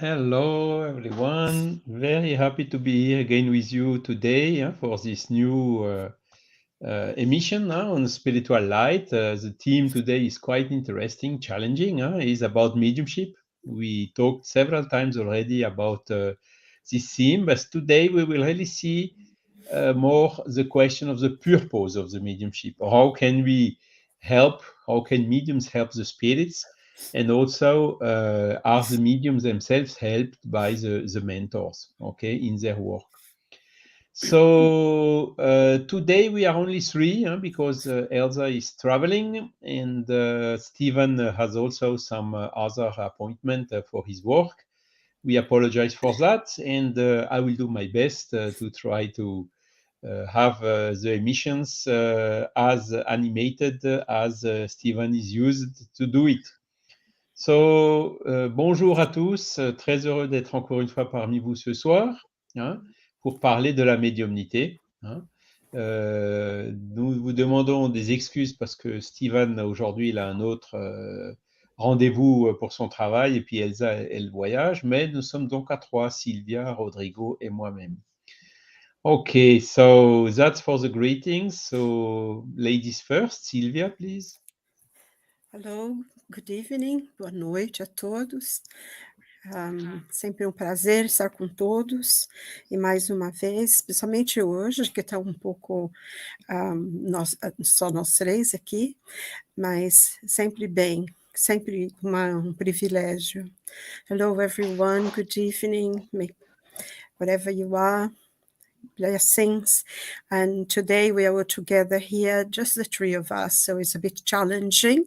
Hello, everyone. Very happy to be here again with you today for this new emission on spiritual light. The theme today is quite interesting, challenging. It's about mediumship. We talked several times already about this theme, but today we will really see more the question of the purpose of the mediumship. How can we help? How can mediums help the spirits? And also, are the mediums themselves helped by the mentors, okay, in their work? So today we are only three because Elsa is traveling and Stevan has also some other appointment for his work. We apologize for that, and I will do my best to try to have the emissions as animated as Stevan is used to do it. So, bonjour à tous, très heureux d'être encore une fois parmi vous ce soir pour parler de la médiumnité. Nous vous demandons des excuses parce que Stevan, aujourd'hui, il a un autre rendez-vous pour son travail et puis Elsa, elle voyage, mais nous sommes donc à trois, Silvia, Rodrigo et moi-même. Okay, so that's for the greetings. So, ladies first, Silvia, please. Hello, good evening, boa noite a todos. Sempre um prazer estar com todos e mais uma vez, especialmente hoje, que está um pouco só nós três aqui, mas sempre bem, sempre um privilégio. Hello everyone, good evening, wherever you are. Blessings, and today we are all together here, just the three of us, so it's a bit challenging,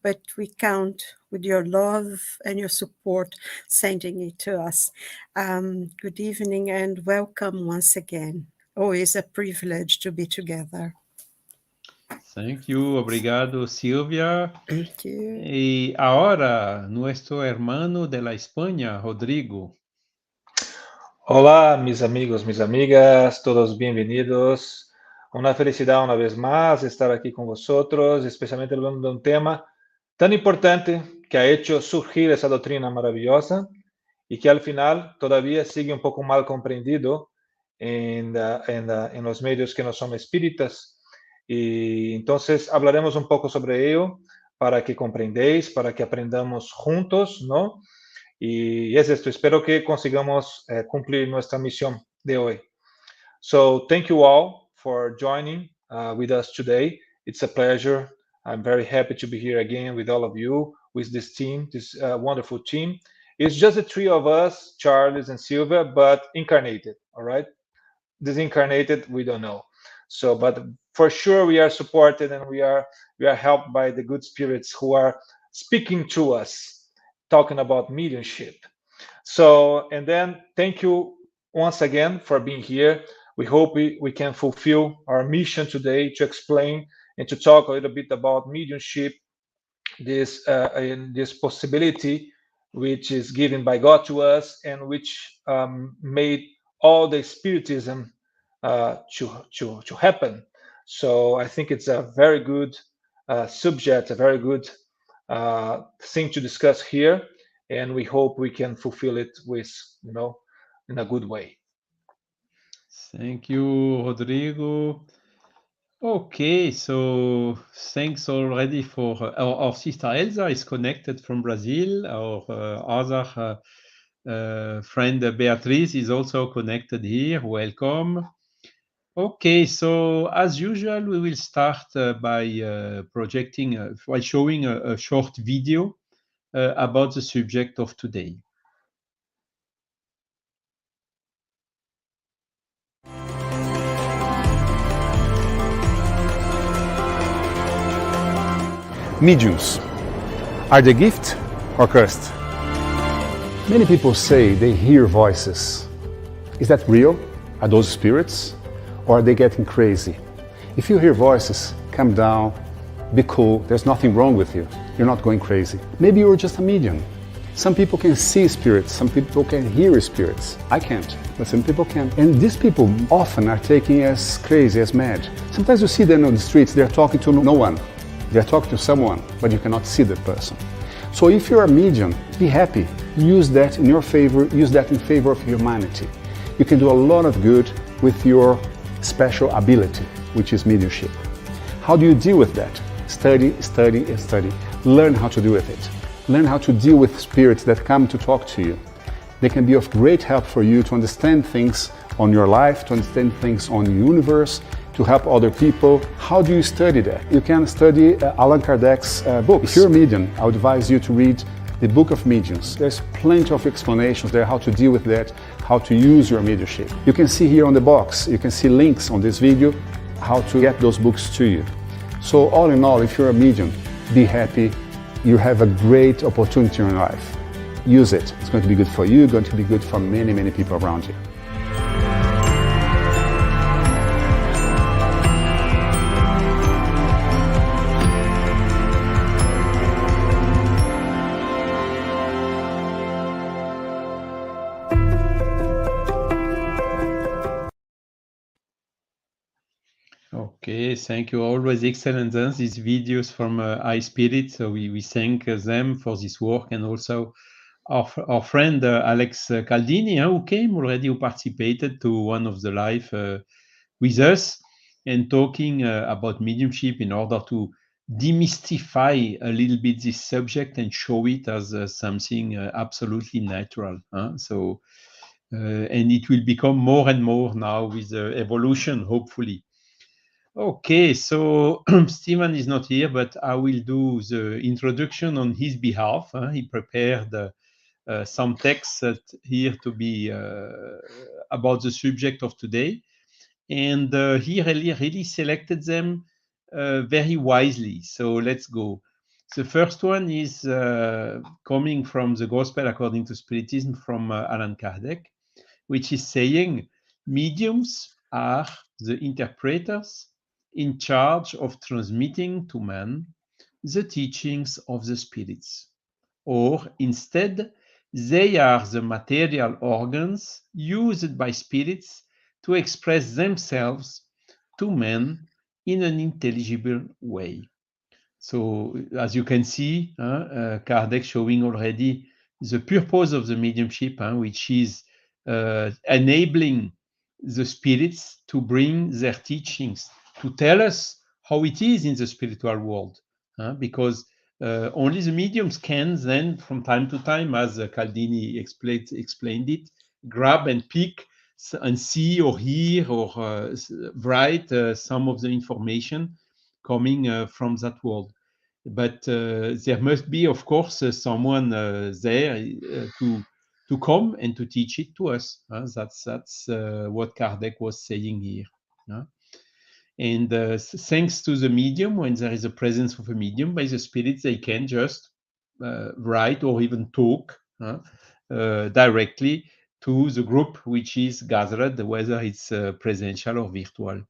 but we count with your love and your support sending it to us. Good evening and welcome once again. Always a privilege to be together. Thank you, obrigado, Silvia. Thank you. Y ahora, nuestro hermano de la España, Rodrigo. Olá, mis amigos, mis amigas, todos bienvenidos. Una felicidad una vez más estar aquí con vosotros, especialmente hablando de un tema tan importante que ha hecho surgir esa doctrina maravillosa y que al final todavía sigue un poco mal comprendido en los medios que no son espíritas. Y entonces hablaremos un poco sobre ello para que comprendáis, para que aprendamos juntos, ¿no? Y es esto, espero que consigamos cumplir nuestra misión de hoy. So, thank you all for joining with us today. It's a pleasure. I'm very happy to be here again with all of you, with this team, this wonderful team. It's just the three of us, Charles and Silvia, but incarnated, all right? Disincarnated, we don't know. So, but for sure we are supported and we are helped by the good spirits who are speaking to us, talking about mediumship. So, and then thank you once again for being here. We hope we can fulfill our mission today to explain and to talk a little bit about mediumship, this possibility which is given by God to us and which made all the spiritism to happen. So I think it's a very good subject, a very good thing to discuss here, and we hope we can fulfill it with, in a good way. Thank you, Rodrigo. Okay, so thanks already for our sister Elsa is connected from Brazil. Our other friend Beatriz is also connected here. Welcome. Okay, so as usual, we will start by showing a short video about the subject of today. Mediums, are they gift or cursed? Many people say they hear voices. Is that real? Are those spirits? Or are they getting crazy? If you hear voices, calm down, be cool, there's nothing wrong with you. You're not going crazy. Maybe you're just a medium. Some people can see spirits, some people can hear spirits. I can't, but some people can. And these people often are taken as crazy, as mad. Sometimes you see them on the streets, they're talking to no one. They're talking to someone, but you cannot see that person. So if you're a medium, be happy. use that in your favor, use that in favor of humanity. You can do a lot of good with your special ability, which is mediumship. How do you deal with that? Study, study, and study. Learn how to deal with it. Learn how to deal with spirits that come to talk to you. They can be of great help for you to understand things on your life, to understand things on the universe, to help other people. How do you study that? You can study Allan Kardec's books. If you're a medium, I would advise you to read the Book of Mediuns. There's plenty of explanations there how to deal with that, how to use your mediumship. You can see here on the box, you can see links on this video, how to get those books to you. So all in all, if you're a medium, be happy. You have a great opportunity in your life. Use it. It's going to be good for you, going to be good for many, many people around you. Okay, thank you. Always excellent, these videos from High Spirit. So we thank them for this work, and also our friend Alex Caldini, who came already, who participated to one of the live with us and talking about mediumship in order to demystify a little bit this subject and show it as something absolutely natural. So, and it will become more and more now with evolution, hopefully. Okay, so Stevan is not here, but I will do the introduction on his behalf. He prepared some texts here to be about the subject of today. And he really selected them very wisely. So let's go. The first one is coming from the Gospel according to Spiritism from Allan Kardec, which is saying mediums are the interpreters in charge of transmitting to man the teachings of the spirits, or instead, they are the material organs used by spirits to express themselves to men in an intelligible way. So, as you can see, Kardec showing already the purpose of the mediumship, which is enabling the spirits to bring their teachings, to tell us how it is in the spiritual world, because only the mediums can then, from time to time, as Caldini explained it, grab and pick and see or hear or write some of the information coming from that world. But there must be, of course, someone there to come and to teach it to us. That's what Kardec was saying here. And thanks to the medium, when there is a presence of a medium by the spirits, they can just write or even talk directly to the group which is gathered, whether it's presential or virtual.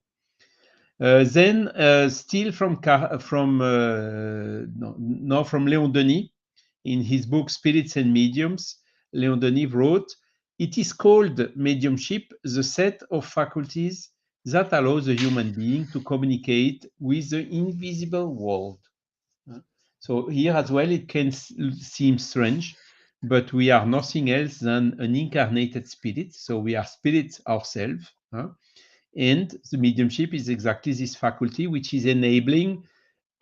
Then, still from Léon Denis, in his book Spirits and Mediums, Léon Denis wrote, "It is called mediumship, the set of faculties that allows a human being to communicate with the invisible world." So here as well, it can seem strange, but we are nothing else than an incarnated spirit. So we are spirits ourselves. And the mediumship is exactly this faculty, which is enabling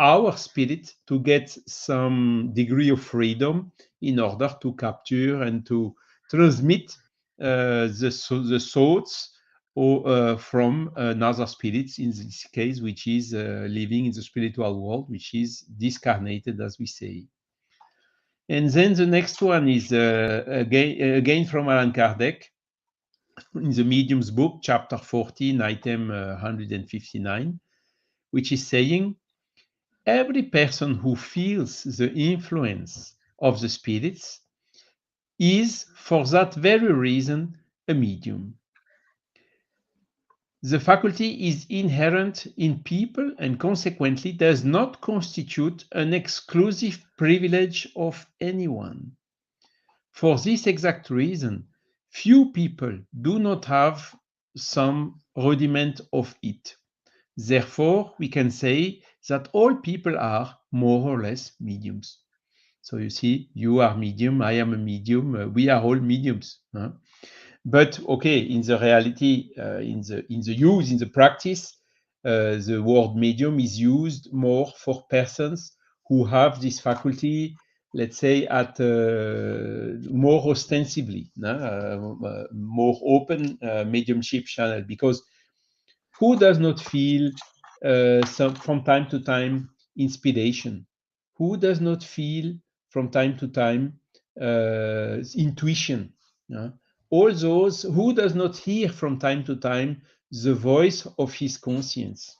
our spirit to get some degree of freedom in order to capture and to transmit the thoughts from another spirit, in this case, which is living in the spiritual world, which is discarnated, as we say. And then the next one is again from Allan Kardec, in the Medium's book, chapter 14, item 159, which is saying, every person who feels the influence of the spirits is, for that very reason, a medium. The faculty is inherent in people and consequently does not constitute an exclusive privilege of anyone. For this exact reason, few people do not have some rudiment of it. Therefore, we can say that all people are more or less mediums. So you see, you are medium, I am a medium, we are all mediums. But okay, in the reality, in the use, in the practice, the word medium is used more for persons who have this faculty, let's say, at more ostensibly, more open mediumship channel, because who does not feel from time to time inspiration? Who does not feel from time to time intuition? All those who does not hear from time to time the voice of his conscience,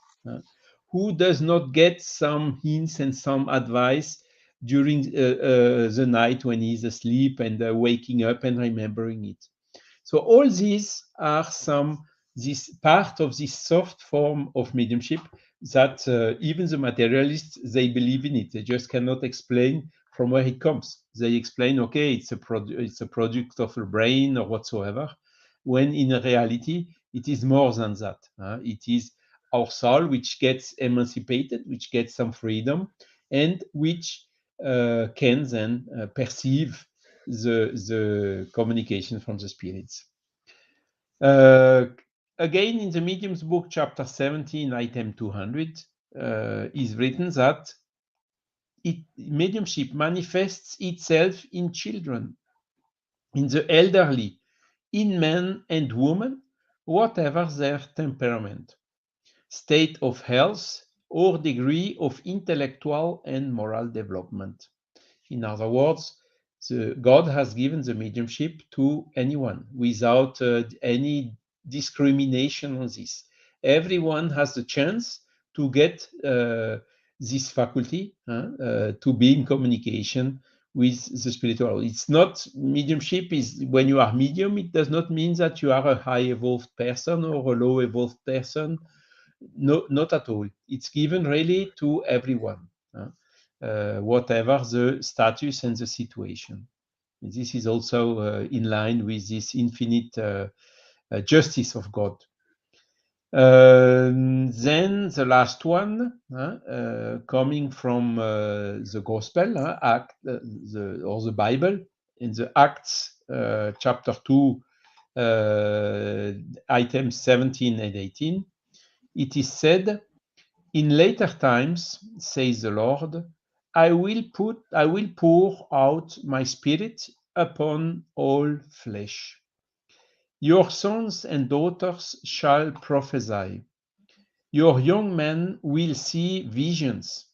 who does not get some hints and some advice during the night when he's asleep and waking up and remembering it. So all these are this part of this soft form of mediumship that even the materialists, they believe in it. They just cannot explain from where it comes. They explain, okay, it's a product of the brain or whatsoever, when in reality, it is more than that. It is our soul which gets emancipated, which gets some freedom, and which can then perceive the communication from the spirits. Again, in the Medium's book, chapter 17, item 200, is written that mediumship manifests itself in children, in the elderly, in men and women, whatever their temperament, state of health, or degree of intellectual and moral development. In other words, God has given the mediumship to anyone without any discrimination on this. Everyone has the chance to get this faculty to be in communication with the spiritual world. It's not mediumship is when you are medium, it does not mean that you are a high evolved person or a low evolved person. No, not at all. It's given really to everyone. Whatever the status and the situation. And this is also in line with this infinite justice of God. Then the last one, coming from the Gospel, or the Bible, in the Acts chapter 2, items 17 and 18, it is said, "In later times, says the Lord, I will pour out my spirit upon all flesh. Your sons and daughters shall prophesy. Your young men will see visions,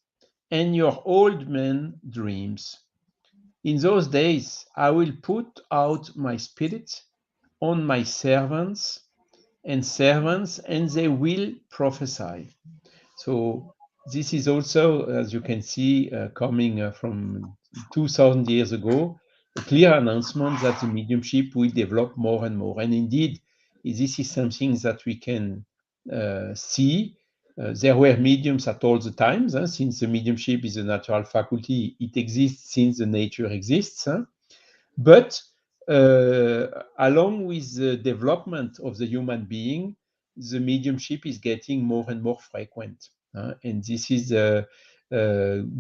and your old men dreams. In those days I will put out my spirit on my servants, and they will prophesy." So this is also, as you can see, coming from 2,000 years ago, a clear announcement that the mediumship will develop more and more. And indeed, this is something that we can see. There were mediums at all the times. Since the mediumship is a natural faculty, it exists since the nature exists. But along with the development of the human being, the mediumship is getting more and more frequent. And this is,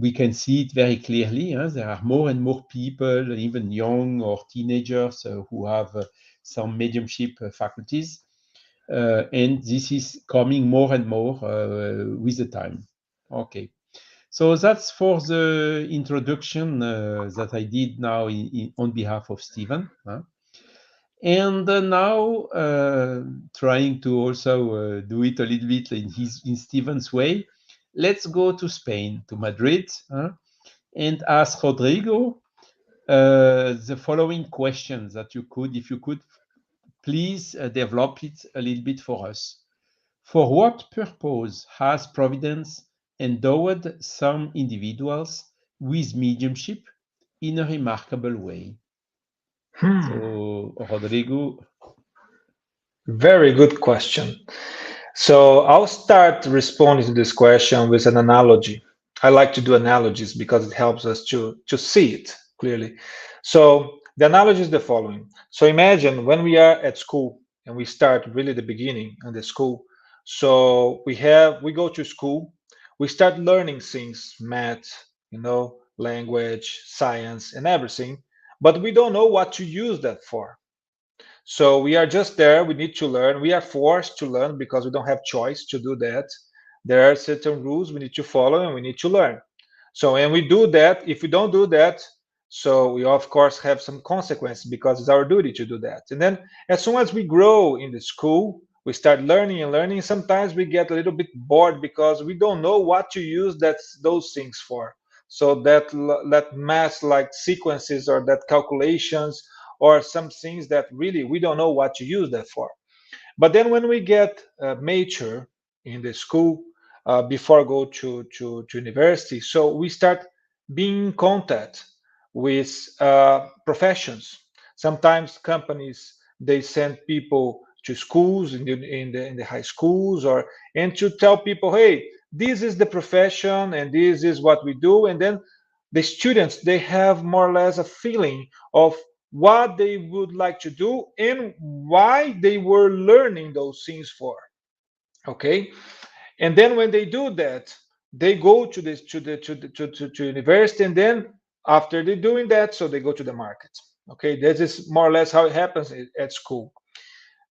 we can see it very clearly. There are more and more people, even young or teenagers, who have some mediumship faculties. And this is coming more and more with the time. Okay. So that's for the introduction that I did now on behalf of Stevan. And now trying to also do it a little bit in Stevan's way, let's go to Spain, to Madrid, and ask Rodrigo the following questions that if you could please develop it a little bit for us. For what purpose has Providence endowed some individuals with mediumship in a remarkable way? So, Rodrigo. Very good question. So I'll start responding to this question with an analogy. I like to do analogies because it helps us to see it clearly. So the analogy is the following. So imagine when we are at school and we start really the beginning in the school. So we go to school, we start learning things, math, language, science, and everything, but we don't know what to use that for. So we are just there. We need to learn. We are forced to learn because we don't have choice to do that. There are certain rules we need to follow and we need to learn. So when we do that, if we don't do that, so we of course have some consequences because it's our duty to do that. And then as soon as we grow in the school, we start learning and learning. Sometimes we get a little bit bored because we don't know what to use those things for. So that math like sequences or that calculations or some things that really we don't know what to use that for. But then when we get mature in the school, before go to university, so we start being in contact with professions. Sometimes companies, they send people to schools in the high schools, or and to tell people, hey, this is the profession and this is what we do. And then the students, they have more or less a feeling of what they would like to do and why they were learning those things for. Okay, and then when they do that, they go to this to university, and then after they're doing that, so they go to the market. Okay, this is more or less how it happens at school.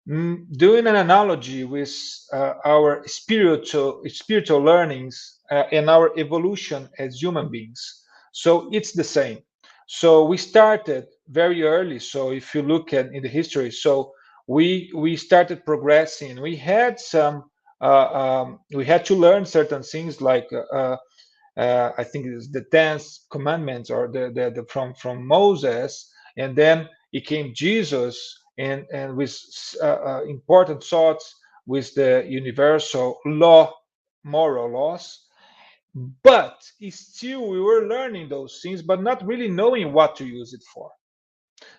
Doing an analogy with our spiritual learnings and our evolution as human beings, so it's the same. So we started very early. So if you look at in the history, so we started progressing. We had to learn certain things like I think it's the 10 commandments, or the from Moses, and then it came Jesus, and with important thoughts with the universal law, moral laws. But still, we were learning those things, but not really knowing what to use it for.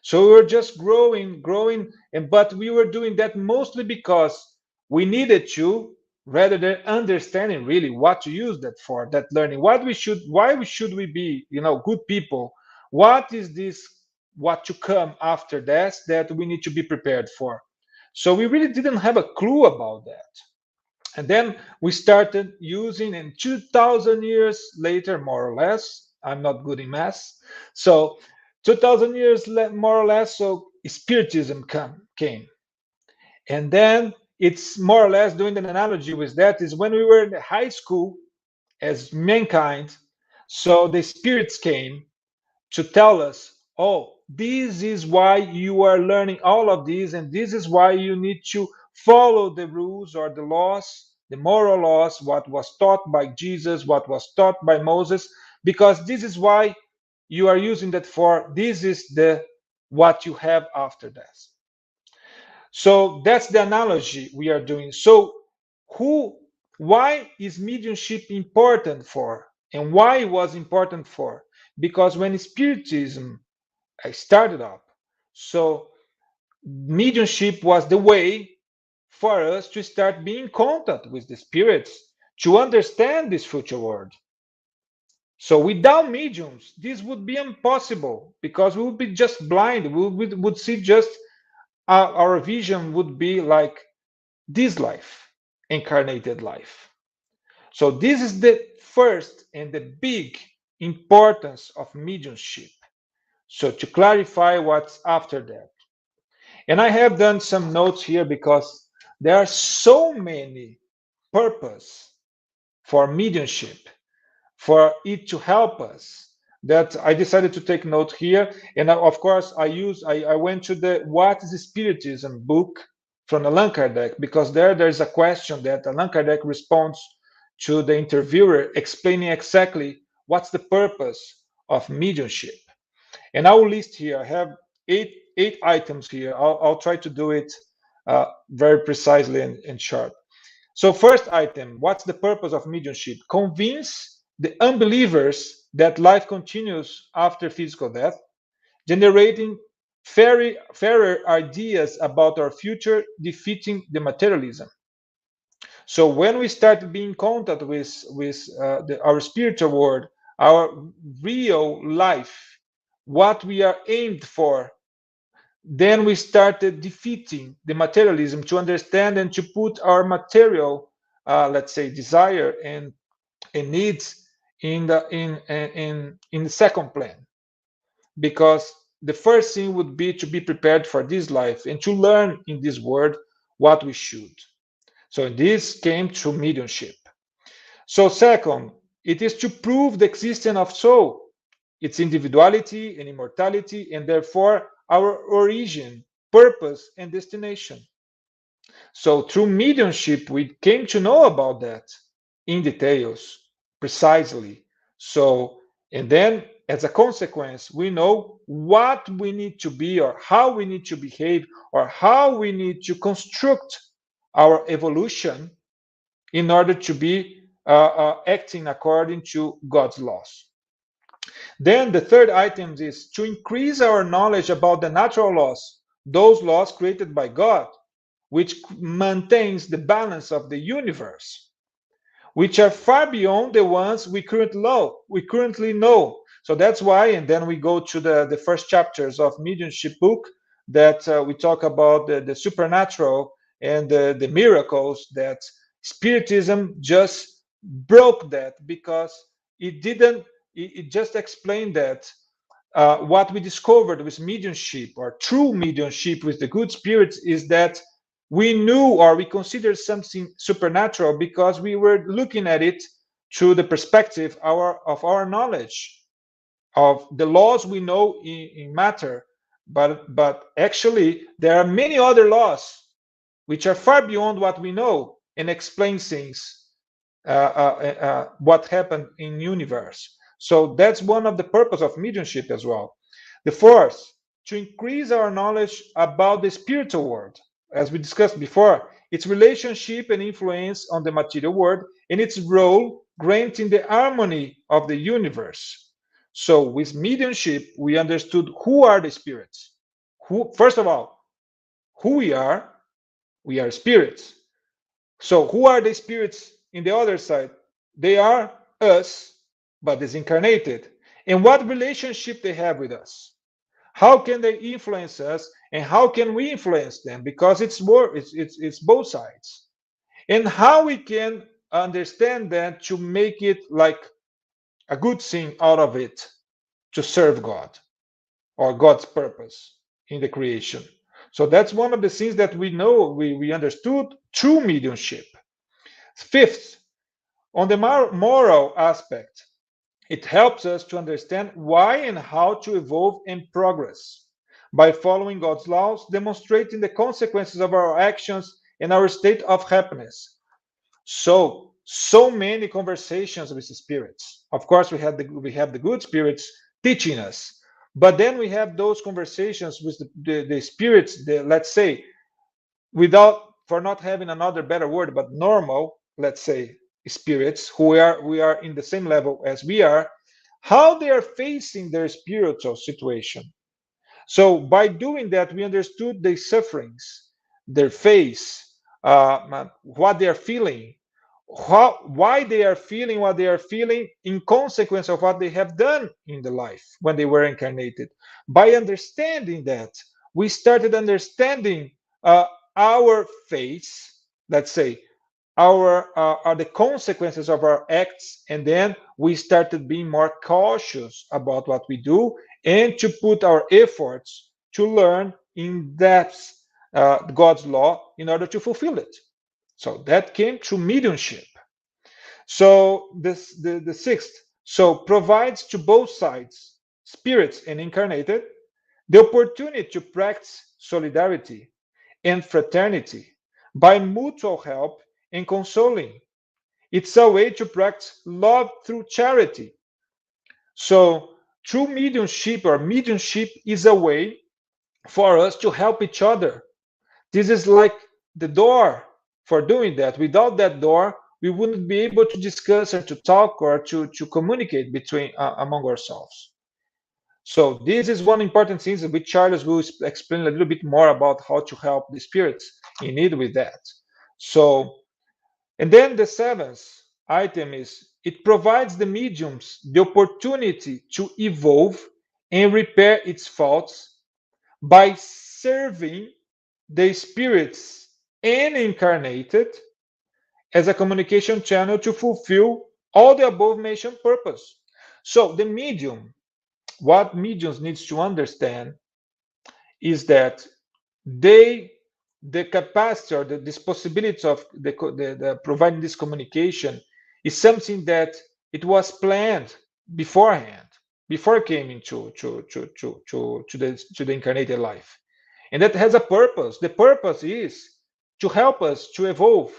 So we were just growing, and but we were doing that mostly because we needed to, rather than understanding really what to use that for, that learning, why should we be, good people? What is this, what to come after that we need to be prepared for? So we really didn't have a clue about that. And then we started using, in 2000 years later, more or less, I'm not good in math, so 2000 years more or less, so spiritism came. And then it's more or less doing an analogy with that is when we were in the high school as mankind, so the spirits came to tell us, oh, this is why you are learning all of these, and this is why you need to follow the rules or the laws, the moral laws, what was taught by Jesus, what was taught by Moses, because this is why you are using that for. This is what you have after that. So that's the analogy we are doing. So why is mediumship important for, and why it was important for? Because when Spiritism started up, so mediumship was the way for us to start being in contact with the spirits, to understand this future world. So without mediums, this would be impossible, because we would be just blind. We would see just our vision would be like this life, incarnated life. So this is the first and the big importance of mediumship. So to clarify what's after that. And I have done some notes here because there are so many purposes for mediumship, for it to help us, that I decided to take note here. And of course, I went to the What is Spiritism book from Allan Kardec, because there's a question that Allan Kardec responds to the interviewer, explaining exactly what's the purpose of mediumship. And I will list here, I have eight items here. I'll try to do it very precisely and short. So first item, what's the purpose of mediumship? Convince the unbelievers that life continues after physical death, generating fairer ideas about our future, defeating the materialism. So when we start being in contact with our spiritual world, our real life, what we are aimed for, then we started defeating the materialism, to understand and to put our material, let's say, desire and needs in the second plan, because the first thing would be to be prepared for this life and to learn in this world what we should. So this came through mediumship. So second, it is to prove the existence of soul, its individuality and immortality, and therefore our origin, purpose, and destination. So through mediumship, we came to know about that in details, precisely. So, and then as a consequence, we know what we need to be, or how we need to behave, or how we need to construct our evolution in order to be acting according to God's laws. Then the third item is to increase our knowledge about the natural laws, those laws created by God, which maintains the balance of the universe, which are far beyond the ones we currently know. So that's why, and then we go to the first chapters of Mediumship book, that we talk about the supernatural and the miracles, that Spiritism just broke that, because it just explained that what we discovered with mediumship, or true mediumship with the good spirits, is that we knew, or we considered something supernatural because we were looking at it through the perspective of our knowledge of the laws we know in matter. But actually, there are many other laws which are far beyond what we know and explain things, what happened in universe. So that's one of the purpose of mediumship as well. The fourth, to increase our knowledge about the spiritual world, as we discussed before, its relationship and influence on the material world, and its role granting the harmony of the universe. So with mediumship, we understood who are the spirits. First of all, who we are spirits. So who are the spirits in the other side? They are us, but disincarnated. And what relationship they have with us? How can they influence us, and how can we influence them? Because it's both sides. And how we can understand that to make it like a good thing out of it, to serve God or God's purpose in the creation. So that's one of the things that we know, we understood through mediumship. Fifth, on the moral aspect, it helps us to understand why and how to evolve and progress by following God's laws, demonstrating the consequences of our actions and our state of happiness. So many conversations with the spirits. Of course, we have the good spirits teaching us, but then we have those conversations with the spirits, let's say, for not having another better word, but normal, let's say, spirits who we are in the same level as we are, how they are facing their spiritual situation. So by doing that, we understood their sufferings, their face, what they are feeling, why they are feeling what they are feeling in consequence of what they have done in the life when they were incarnated. By understanding that, we started understanding our face, let's say, are the consequences of our acts, and then we started being more cautious about what we do and to put our efforts to learn in depth God's law in order to fulfill it. So that came through mediumship. So the sixth, so provides to both sides, spirits and incarnated, the opportunity to practice solidarity and fraternity by mutual help and consoling. It's a way to practice love through charity. So through mediumship, or mediumship is a way for us to help each other. This is like the door for doing that. Without that door, we wouldn't be able to discuss or to talk or to communicate between among ourselves. So this is one important thing which Charles will explain a little bit more about how to help the spirits in need with that. So, and then the seventh item is it provides the mediums the opportunity to evolve and repair its faults by serving the spirits and incarnated as a communication channel to fulfill all the above mentioned purpose. So the medium, what mediums needs to understand is that the capacity or this possibility of the providing this communication is something that it was planned beforehand, before it came into the incarnated life, and that has a purpose. The purpose is to help us to evolve.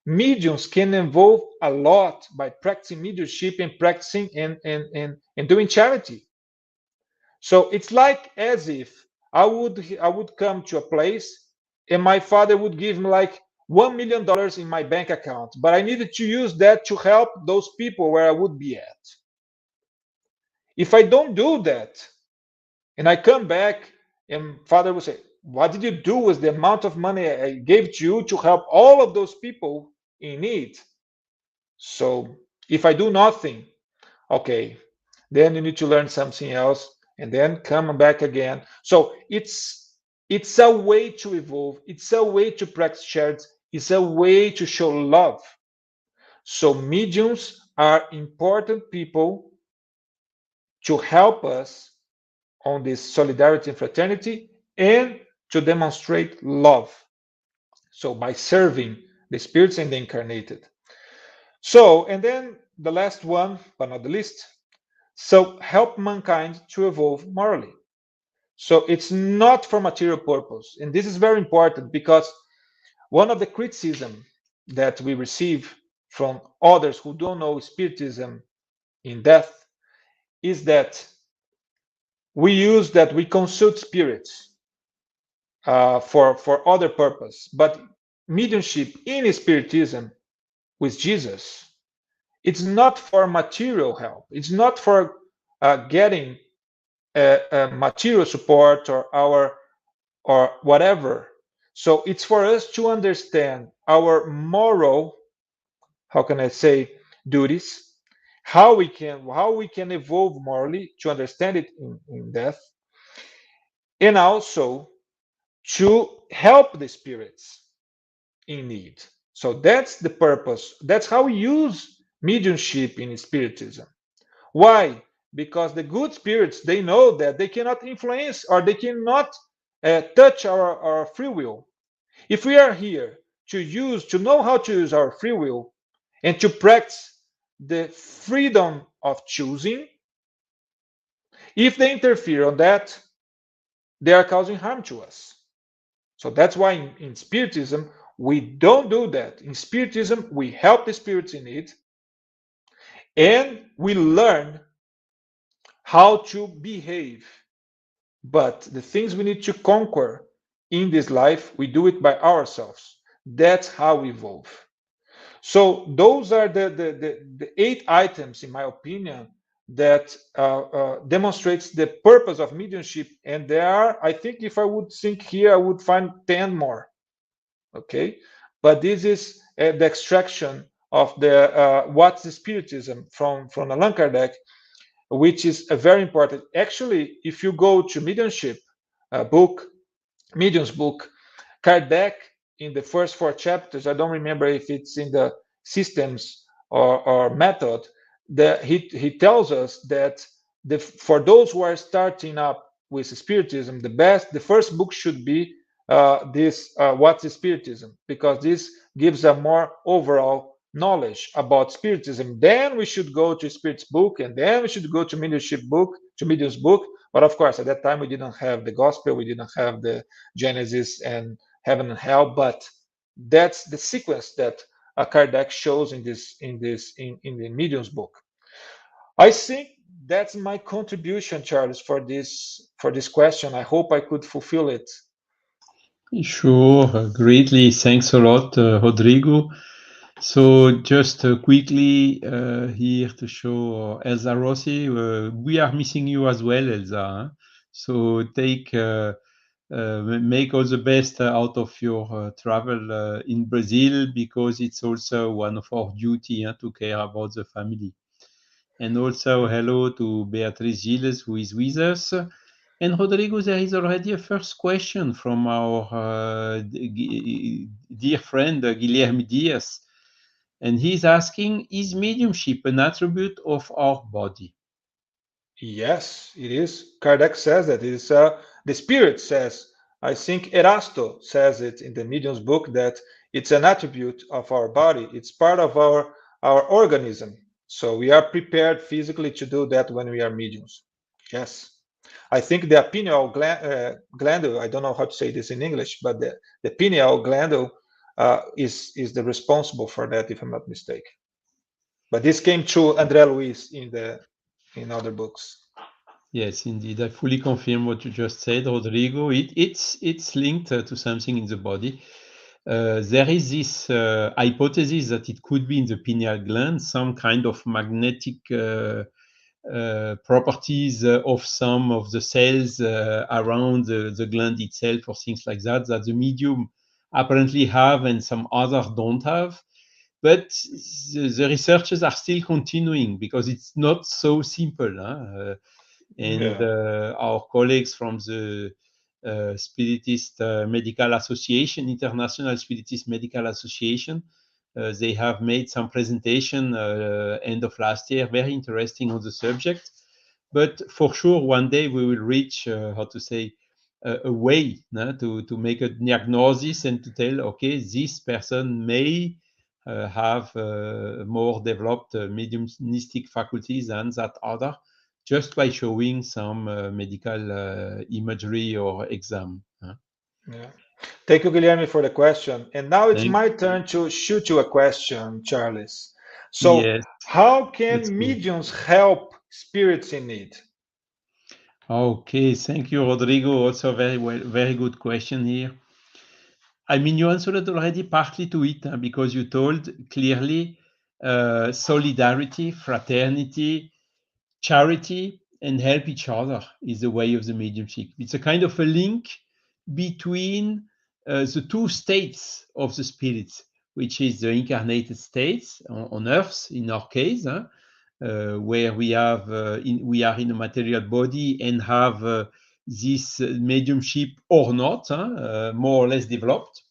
Mediums can evolve a lot by practicing mediumship and practicing and doing charity. So it's like as if I would come to a place and my father would give me like $1 million in my bank account, but I needed to use that to help those people where I would be at. If I don't do that and I come back and father will say, what did you do with the amount of money I gave to you to help all of those people in need? So if I do nothing, okay, then you need to learn something else and then come back again. So it's a way to evolve. It's a way to practice charity. It's a way to show love. So mediums are important people to help us on this solidarity and fraternity and to demonstrate love. So by serving the spirits and the incarnated. So, and then the last one, but not the least, so help mankind to evolve morally. So it's not for material purpose. And this is very important because one of the criticism that we receive from others who don't know Spiritism in depth is that we consult spirits for other purpose. But mediumship in Spiritism with Jesus, it's not for material help. It's not for getting material support or whatever. So it's for us to understand our moral, how can I say, duties, how we can evolve morally, to understand it in depth, and also to help the spirits in need. So that's the purpose. That's how we use mediumship in Spiritism. Why? Because the good spirits, they know that they cannot influence or they cannot touch our free will. If we are here to know how to use our free will and to practice the freedom of choosing, if they interfere on that, they are causing harm to us. So that's why in Spiritism, we don't do that. In Spiritism, we help the spirits in need and we learn how to behave. But the things we need to conquer in this life, we do it by ourselves. That's how we evolve. So those are the 8 items, in my opinion, that demonstrates the purpose of mediumship. And there are, I think if I would think here, I would find 10 more. Okay, but this is the extraction of the what's the Spiritism from Allan Kardec, which is very important. Actually, if you go to Mediumship book, Medium's book, Kardec, in the first 4 chapters, I don't remember if it's in the systems or method, he tells us that for those who are starting up with Spiritism, the first book should be what's the Spiritism, because this gives a more overall knowledge about Spiritism. Then we should go to Spirit's book, and then we should go to Mediumship book, to Medium's book. But of course, at that time we didn't have the Gospel, we didn't have the Genesis and Heaven and Hell. But that's the sequence that Kardec shows in the Medium's book. I think that's my contribution, Charles, for this question. I hope I could fulfill it. Sure, greatly. Thanks a lot, Rodrigo. So just quickly here to show Elsa Rossi, we are missing you as well, Elsa. Huh? So make all the best out of your travel in Brazil, because it's also one of our duty to care about the family. And also hello to Beatriz Gilles, who is with us. And Rodrigo, there is already a first question from our dear friend Guilherme Dias. And he's asking, is mediumship an attribute of our body? Yes, it is. Kardec says that. It is, the spirit says, I think Erasto says it in the Medium's book, that it's an attribute of our body. It's part of our organism. So we are prepared physically to do that when we are mediums. Yes. I think the pineal gland, I don't know how to say this in English, but the pineal gland is the responsible for that, if I'm not mistaken. But this came to André Luiz in other books. Yes, indeed. I fully confirm what you just said, Rodrigo. It's linked to something in the body. There is this hypothesis that it could be in the pineal gland, some kind of magnetic properties of some of the cells around the gland itself, or things like that the medium apparently have and some others don't have. But the researches are still continuing because it's not so simple. Our colleagues from the Spiritist Medical Association, International Spiritist Medical Association, they have made some presentation end of last year, very interesting on the subject. But for sure, one day we will reach, a way to make a diagnosis and to tell, okay, this person may have more developed mediumistic faculties than that other, just by showing some medical imagery or exam. Yeah. Thank you, Guilherme, for the question. And now it's my turn to shoot you a question, Charles. So, yes, how can mediums help spirits in need? Okay, thank you, Rodrigo. Also, very good question here. I mean, you answered already partly to it because you told clearly solidarity, fraternity, charity, and help each other is the way of the mediumship. It's a kind of a link between the two states of the spirits, which is the incarnated states on Earth, in our case, where we have we are in a material body and have this mediumship or not, more or less developed,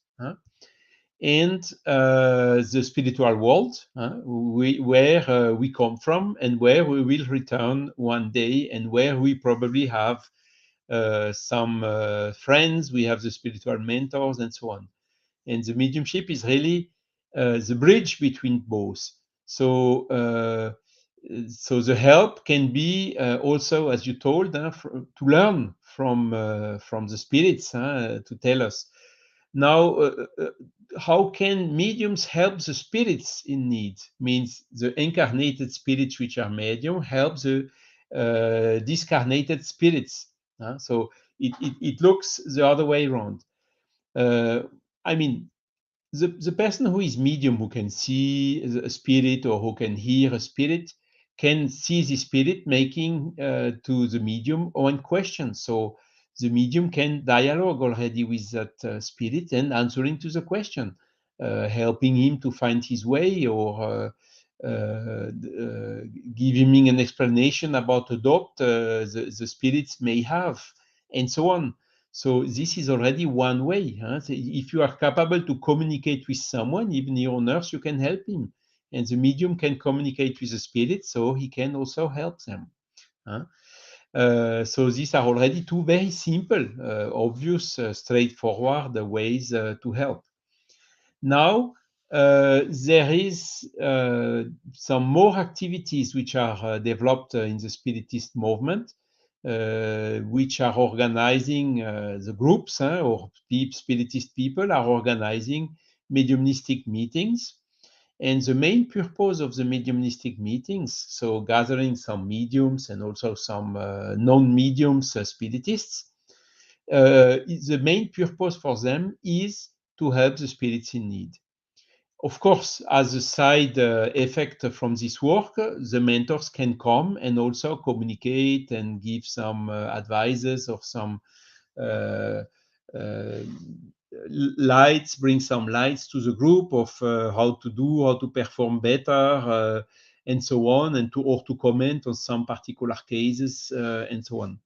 and the spiritual world, where we come from and where we will return one day, and where we probably have some friends, we have the spiritual mentors, and so on. And the mediumship is really the bridge between both. So the help can be also, as you told, to learn from the spirits to tell us. Now, how can mediums help the spirits in need? Means the incarnated spirits, which are medium, help the discarnated spirits. So it looks the other way around. I mean, the person who is medium, who can see a spirit or who can hear a spirit, can see the spirit making to the medium one question. So the medium can dialogue already with that spirit and answering to the question, helping him to find his way, or giving an explanation about a doubt the spirits may have, and so on. So this is already one way. If you are capable to communicate with someone, even here on Earth, you can help him. And the medium can communicate with the spirit, so he can also help them. So these are already two very simple, obvious, straightforward ways to help. Now, there is some more activities which are developed in the Spiritist movement, which are organizing the groups, or Spiritist people are organizing mediumistic meetings. And the main purpose of the mediumistic meetings, so gathering some mediums and also some non-mediums, spiritists, the main purpose for them is to help the spirits in need. Of course, as a side effect from this work, the mentors can come and also communicate and give some advices or some lights, bring some lights to the group of how to perform better, and so on, and to comment on some particular cases, and so on.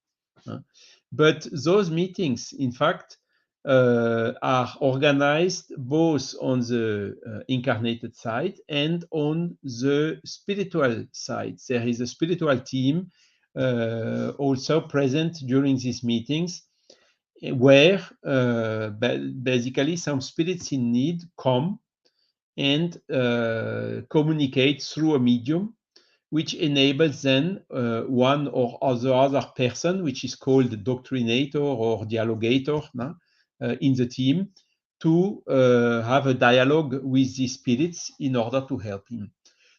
But those meetings, in fact, are organized both on the incarnated side and on the spiritual side. There is a spiritual team also present during these meetings, where basically some spirits in need come and communicate through a medium, which enables then one or other person, which is called the doctrinator or dialogator in the team, to have a dialogue with the spirits in order to help him.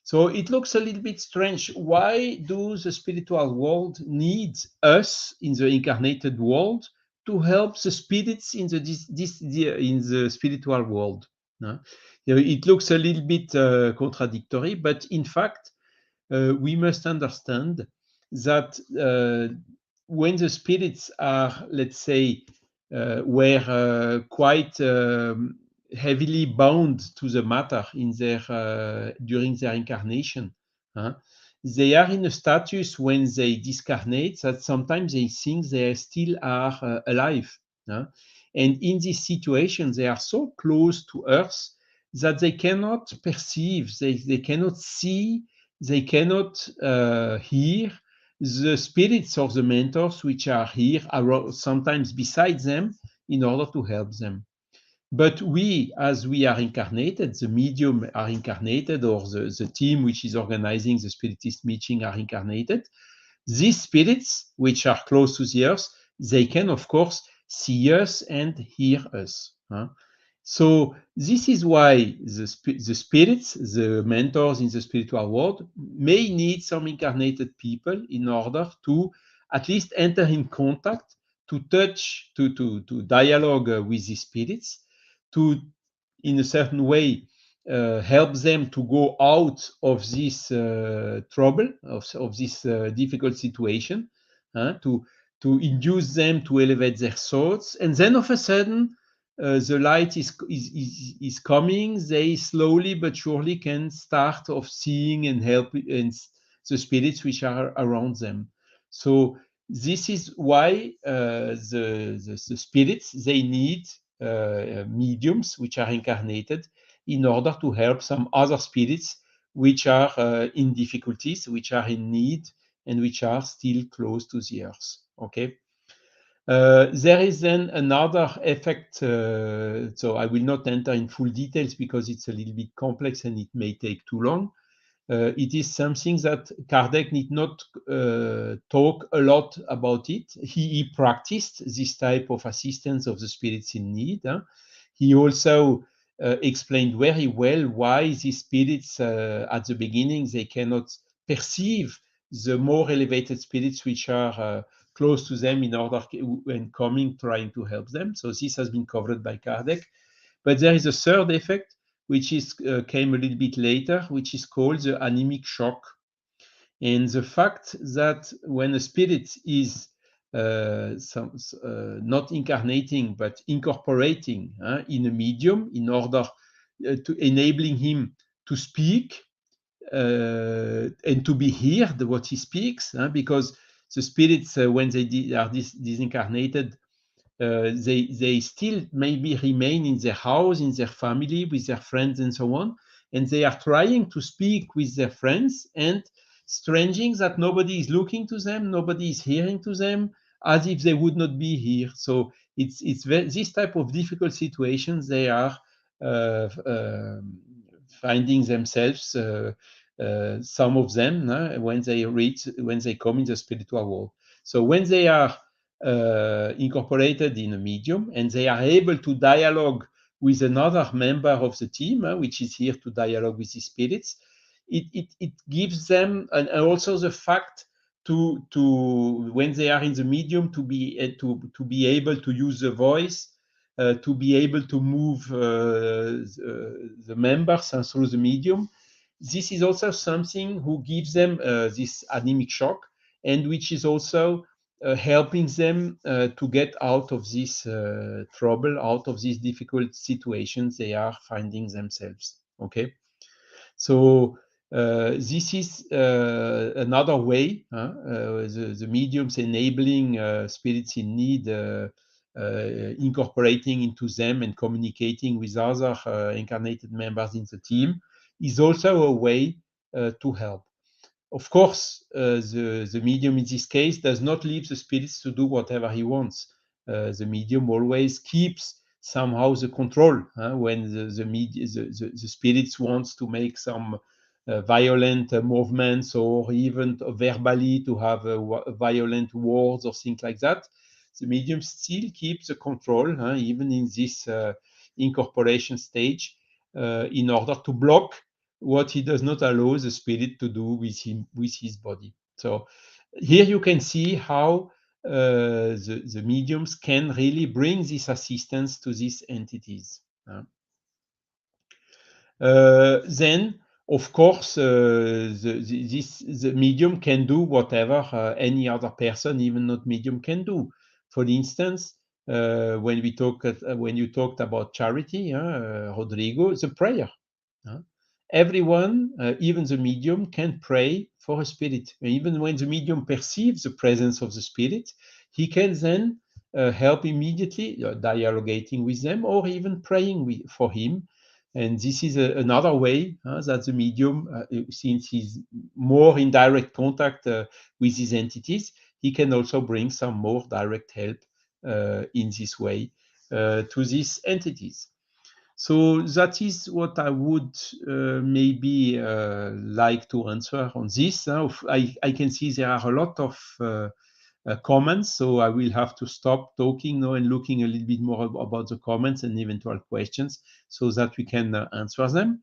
So it looks a little bit strange. Why do the spiritual world need us in the incarnated world to help the spirits in the spiritual world? It looks a little bit contradictory, but in fact, we must understand that when the spirits are, let's say, were quite heavily bound to the matter in their during their incarnation, they are in a status when they discarnate that sometimes they think they still are alive. And in this situation, they are so close to Earth that they cannot perceive, they cannot see, they cannot hear the spirits of the mentors which are here, sometimes beside them, in order to help them. But we, as we are incarnated, the medium are incarnated, or the team which is organizing the spiritist meeting are incarnated. These spirits, which are close to the earth, they can, of course, see us and hear us. So this is why the spirits, the mentors in the spiritual world, may need some incarnated people in order to at least enter in contact, to touch, to dialogue with the spirits, to, in a certain way, help them to go out of this trouble, of this difficult situation, to induce them to elevate their thoughts. And then of a sudden, the light is coming. They slowly but surely can start of seeing and helping the spirits which are around them. So this is why the spirits, they need mediums which are incarnated in order to help some other spirits which are in difficulties, which are in need, and which are still close to the earth. Okay. There is then another effect, so I will not enter in full details because it's a little bit complex and it may take too long. It is something that Kardec did not talk a lot about it. He practiced this type of assistance of the spirits in need. He also explained very well why these spirits, at the beginning, they cannot perceive the more elevated spirits which are close to them in order when coming, trying to help them. So this has been covered by Kardec. But there is a third effect, which is came a little bit later, which is called the anemic shock. And the fact that when a spirit is not incarnating, but incorporating in a medium in order to enabling him to speak and to be heard what he speaks, because the spirits, when they are disincarnated, they still maybe remain in their house, in their family, with their friends and so on, and they are trying to speak with their friends, and stranging that nobody is looking to them, nobody is hearing to them, as if they would not be here. So it's this type of difficult situations they are finding themselves, some of them, when they come in the spiritual world. So when they are incorporated in a medium and they are able to dialogue with another member of the team, which is here to dialogue with the spirits, it gives them, and also the fact to when they are in the medium, to be able to use the voice, to be able to move the members through the medium. This is also something who gives them this anemic shock, and which is also helping them to get out of this trouble, out of these difficult situations they are finding themselves. Okay, so this is another way, the mediums enabling spirits in need incorporating into them and communicating with other incarnated members in the team is also a way to help. Of course, the medium in this case does not leave the spirits to do whatever he wants. The medium always keeps somehow the control when the spirits wants to make some violent movements, or even verbally to have violent words or things like that. The medium still keeps the control, even in this incorporation stage, in order to block what he does not allow the spirit to do with his body. So here you can see how the mediums can really bring this assistance to these entities. Then, of course, the medium can do whatever any other person, even not medium, can do. For instance, when you talked about charity, Rodrigo, the prayer. Everyone, even the medium, can pray for a spirit. Even when the medium perceives the presence of the spirit, he can then help immediately, dialoguing with them, or even praying for him. And this is another way that the medium, since he's more in direct contact with these entities, he can also bring some more direct help in this way to these entities. So that is what I would maybe like to answer on this. I can see there are a lot of comments, so I will have to stop talking now and looking a little bit more about the comments and eventual questions so that we can answer them.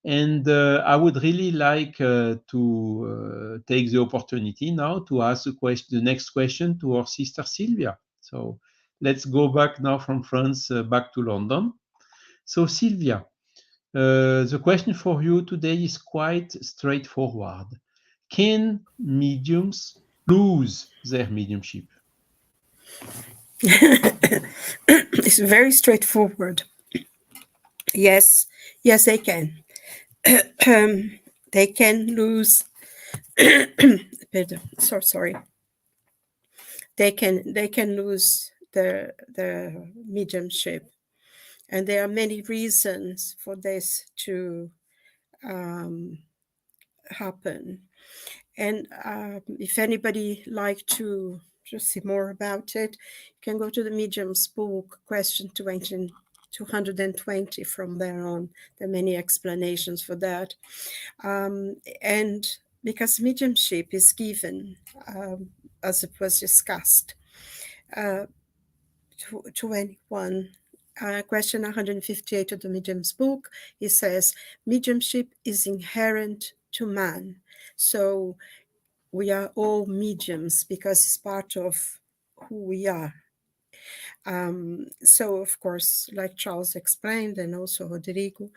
And I would really like to take the opportunity now to ask the next question to our sister Silvia. So let's go back now from France back to London. So Silvia, the question for you today is quite straightforward. Can mediums lose their mediumship? It's very straightforward. Yes, they can. They can lose. Sorry. They can lose their mediumship, and there are many reasons for this to happen. And if anybody like to just see more about it, you can go to the Medium's book, question 220. From there on, there are many explanations for that. And because mediumship is given, as it was discussed, to anyone. Question 158 of the Medium's book, he says, mediumship is inherent to man. So we are all mediums because it's part of who we are. So, of course, like Charles explained, and also Rodrigo,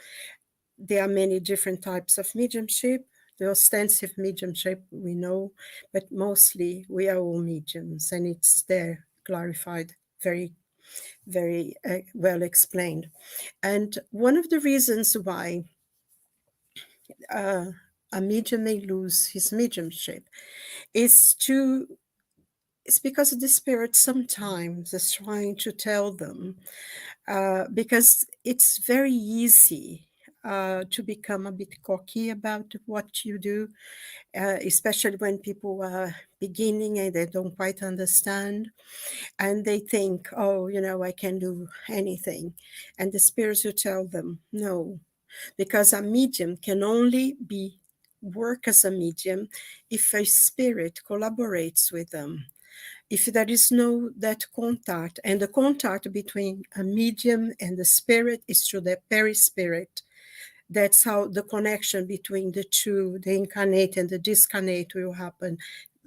there are many different types of mediumship. The ostensive mediumship we know, but mostly we are all mediums, and it's there clarified, very, very well explained. And one of the reasons why a medium may lose his mediumship is because the spirit sometimes is trying to tell them, because it's very easy to become a bit cocky about what you do, especially when people are beginning and they don't quite understand, and they think, oh, I can do anything. And the spirits will tell them, no, because a medium can only work as a medium if a spirit collaborates with them. If there is no that contact, and the contact between a medium and the spirit is through the perispirit. That's how the connection between the two, the incarnate and the discarnate, will happen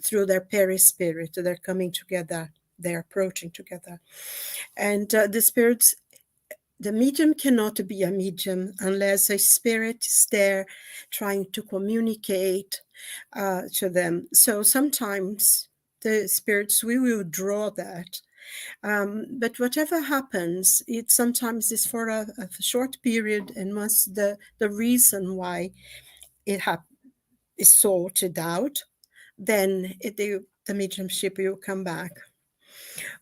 through their perispirit. They're coming together, they're approaching together. And the medium cannot be a medium unless a spirit is there trying to communicate to them. So sometimes the spirits, we will draw that. But whatever happens, it sometimes is for a short period, and once the reason why it is sorted out, then the mediumship will come back.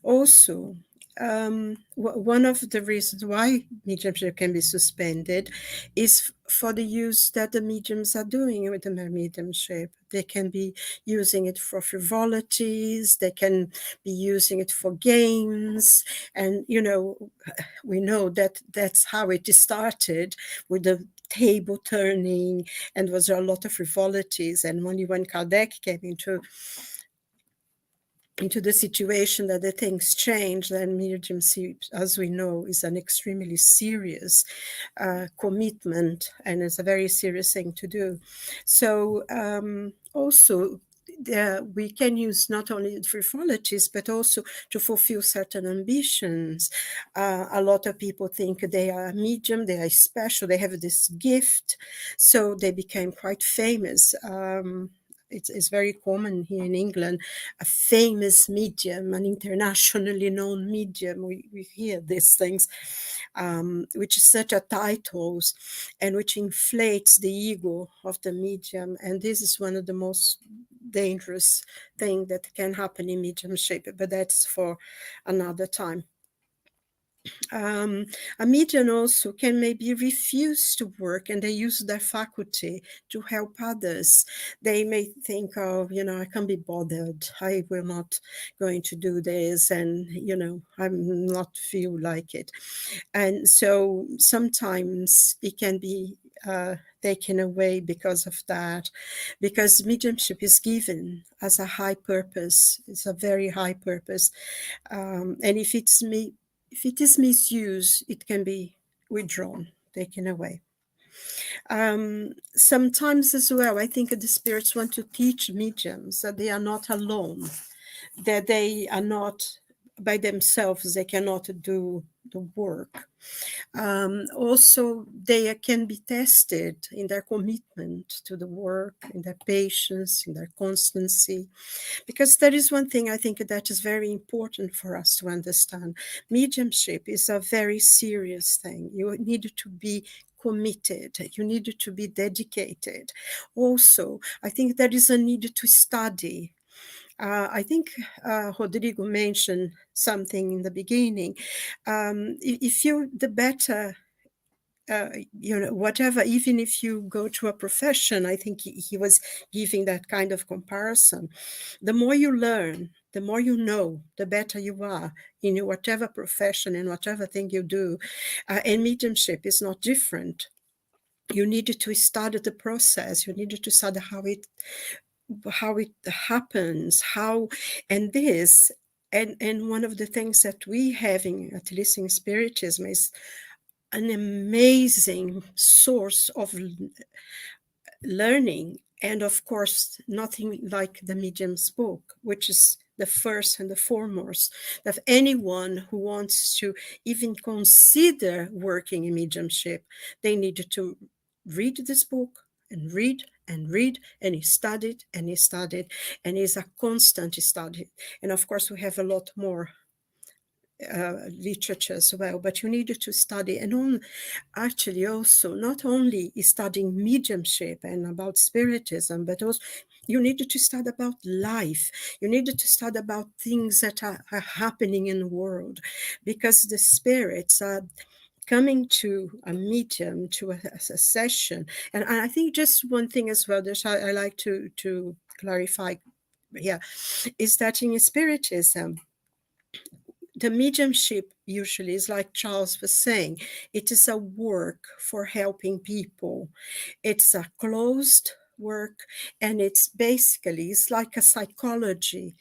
Also, one of the reasons why mediumship can be suspended is for the use that the mediums are doing with the mediumship. They can be using it for frivolities, they can be using it for games, and we know that that's how it started, with the table turning, and was a lot of frivolities. And only when Kardec came into the situation that the things change, then mediumship, as we know, is an extremely serious commitment, and it's a very serious thing to do. So also, we can use not only frivolities, but also to fulfill certain ambitions. A lot of people think they are a medium, they are special, they have this gift, so they became quite famous. It's very common here in England, a famous medium, an internationally known medium. We hear these things, which is such a titles, and which inflates the ego of the medium. And this is one of the most dangerous thing that can happen in mediumship, but that's for another time. A medium also can maybe refuse to work, and they use their faculty to help others. They may think, oh, I can't be bothered, I will not going to do this, and I'm not feel like it. And so sometimes it can be taken away because of that, because mediumship is given as a high purpose. It's a very high purpose, and if it is misused, it can be withdrawn, taken away. Sometimes as well, I think the spirits want to teach mediums that they are not alone, that they are not by themselves, they cannot do the work. Also, they can be tested in their commitment to the work, in their patience, in their constancy. Because there is one thing I think that is very important for us to understand. Mediumship is a very serious thing. You need to be committed. You need to be dedicated. Also, I think there is a need to study. I think Rodrigo mentioned something in the beginning. If you, the better, whatever, even if you go to a profession, I think he was giving that kind of comparison. The more you learn, the more you know, the better you are in whatever profession and whatever thing you do. And mediumship is not different. You need to study the process. You need to study how it happens, and one of the things that we have at least in Spiritism, is an amazing source of learning. And of course, nothing like the medium's book, which is the first and the foremost, that anyone who wants to even consider working in mediumship, they need to read this book, and read and read, and he studied and he studied, and it's a constant study. And of course, we have a lot more literature as well, but you need to study. And actually also not only studying mediumship and about spiritism, but also you need to study about life. You need to study about things that are happening in the world, because the spirits are coming to a medium, to a session. And I think just one thing as well that I like to clarify here is that in spiritism, the mediumship usually is, like Charles was saying, it is a work for helping people. It's a closed work, and it's like a psychology,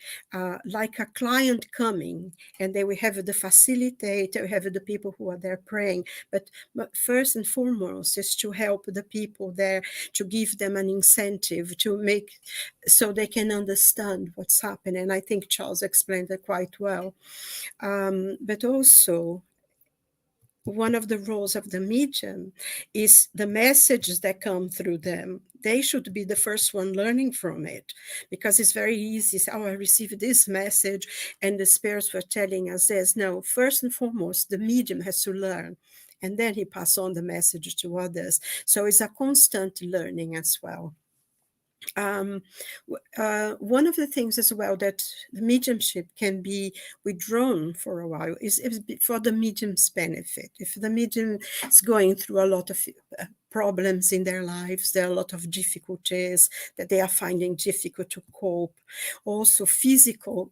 like a client coming, and then we have the facilitator, we have the people who are there praying, but first and foremost is to help the people there, to give them an incentive to make so they can understand what's happening. And I think Charles explained it quite well. But also, one of the roles of the medium is the messages that come through them. They should be the first one learning from it, because it's very easy. Oh, I received this message and the spirits were telling us this. No, first and foremost, the medium has to learn, and then he passes on the message to others. So it's a constant learning as well. One of the things as well that the mediumship can be withdrawn for a while is for the medium's benefit. If the medium is going through a lot of problems in their lives, there are a lot of difficulties that they are finding difficult to cope. Also physical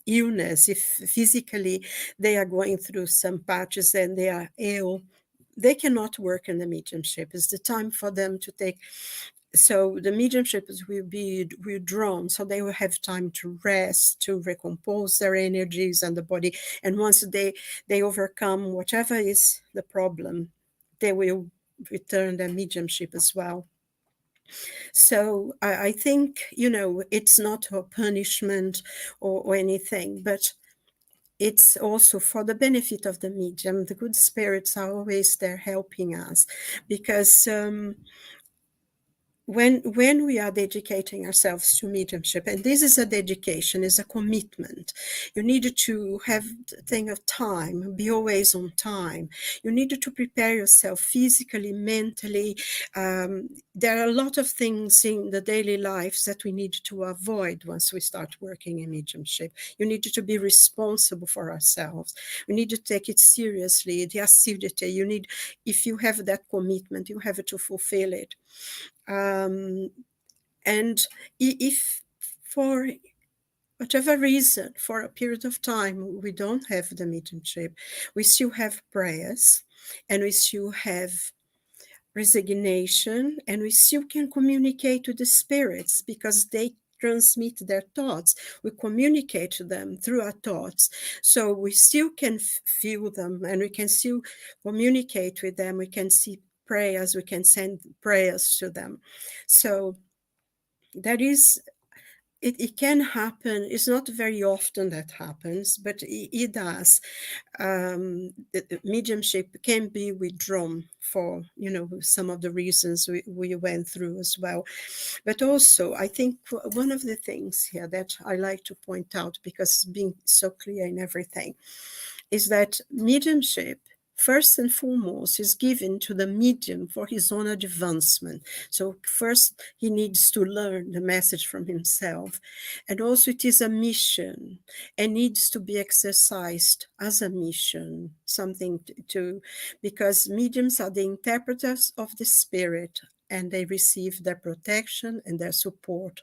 illness, if physically they are going through some patches and they are ill, they cannot work in the mediumship. It's the time for them to take. So the mediumships will be withdrawn, so they will have time to rest, to recompose their energies and the body. And once they overcome whatever is the problem, they will return their mediumship as well. So I think, it's not a punishment or anything, but it's also for the benefit of the medium. The good spirits are always there helping us, because when we are dedicating ourselves to mediumship, and this is a dedication, is a commitment. You need to have the thing of time, be always on time. You need to prepare yourself physically, mentally. There are a lot of things in the daily lives that we need to avoid once we start working in mediumship. You need to be responsible for ourselves. We need to take it seriously, the assiduity. If you have that commitment, you have to fulfill it. And if for whatever reason, for a period of time, we don't have the mediumship, we still have prayers, and we still have resignation, and we still can communicate with the spirits, because they transmit their thoughts. We communicate to them through our thoughts. So we still can feel them, and we can still communicate with them. We can see prayers, we can send prayers to them. So that is, it can happen. It's not very often that happens, but it does. The mediumship can be withdrawn for, some of the reasons we went through as well. But also, I think one of the things here that I like to point out, because it's being so clear in everything, is that mediumship, first and foremost, is given to the medium for his own advancement. So first, he needs to learn the message from himself. And also it is a mission and needs to be exercised as a mission, something because mediums are the interpreters of the spirit, and they receive their protection and their support.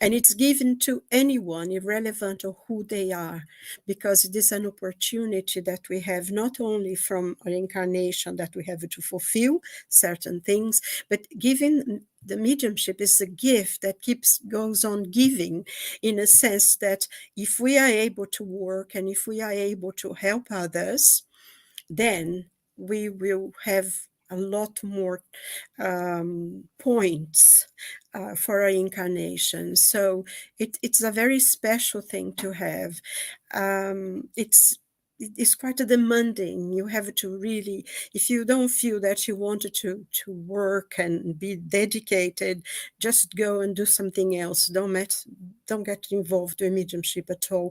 And it's given to anyone, irrelevant of who they are, because it is an opportunity that we have, not only from our incarnation that we have to fulfill certain things, but giving the mediumship is a gift that goes on giving, in a sense that if we are able to work and if we are able to help others, then we will have a lot more points for our incarnation. So it's a very special thing to have. It's quite demanding. You have to really, if you don't feel that you wanted to work and be dedicated, just go and do something else. Don't get involved in mediumship at all.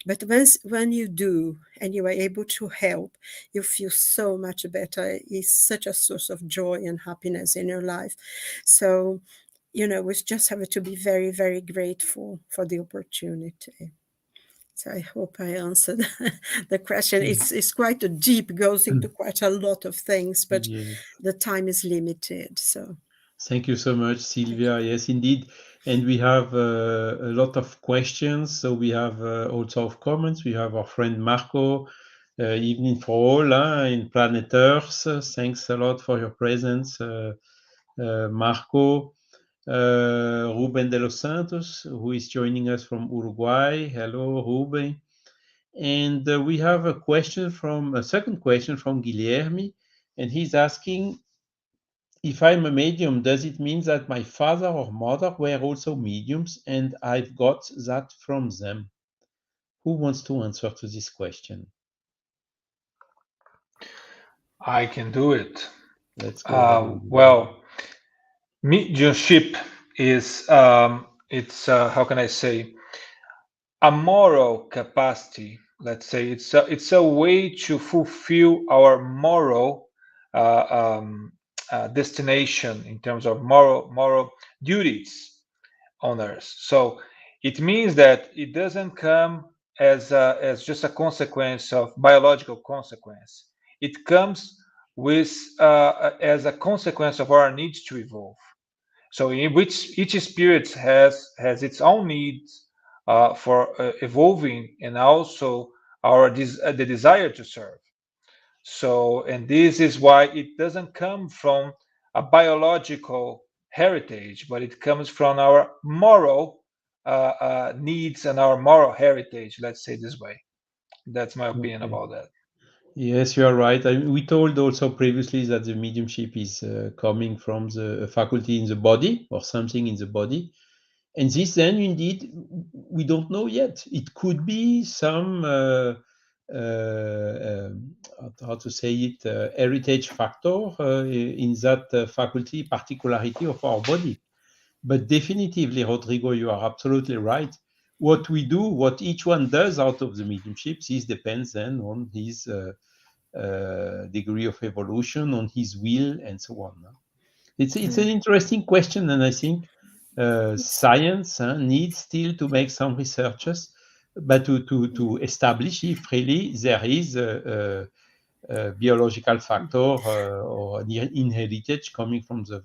But when you do and you are able to help, you feel so much better. It's such a source of joy and happiness in your life. So, we just have to be very, very grateful for the opportunity. So I hope I answered the question. It's quite deep, goes into quite a lot of things, but the time is limited. So thank you so much, Silvia. Yes, indeed. And we have a lot of questions. So we have also of comments. We have our friend Marco. Evening for all in Planet Earth. Thanks a lot for your presence, Marco. Ruben de los Santos, who is joining us from Uruguay. Hello, Ruben. And we have a second question from Guilherme, and he's asking, if I'm a medium, does it mean that my father or mother were also mediums and I've got that from them? Who wants to answer to this question? I can do it. Let's go. Well, mediumship is it's how can I say, a moral capacity. Let's say it's a way to fulfill our moral destination in terms of moral duties on earth. So it means that it doesn't come as just a consequence of biological consequence. It comes with as a consequence of our needs to evolve. So in which each spirit has its own needs for evolving, and also the desire to serve. So, and this is why it doesn't come from a biological heritage, but it comes from our moral needs and our moral heritage, let's say this way. That's my opinion about that. Yes, you are right. We told also previously that the mediumship is coming from the faculty in the body or something in the body. And this then, indeed, we don't know yet. It could be some, how to say it, heritage factor in that faculty, particularity of our body. But definitively, Rodrigo, you are absolutely right. What we do, what each one does out of the mediumship, this depends then on his degree of evolution, on his will, and so on. It's an interesting question, and I think science needs still to make some researches, but to establish if really there is a biological factor or an inheritage coming from the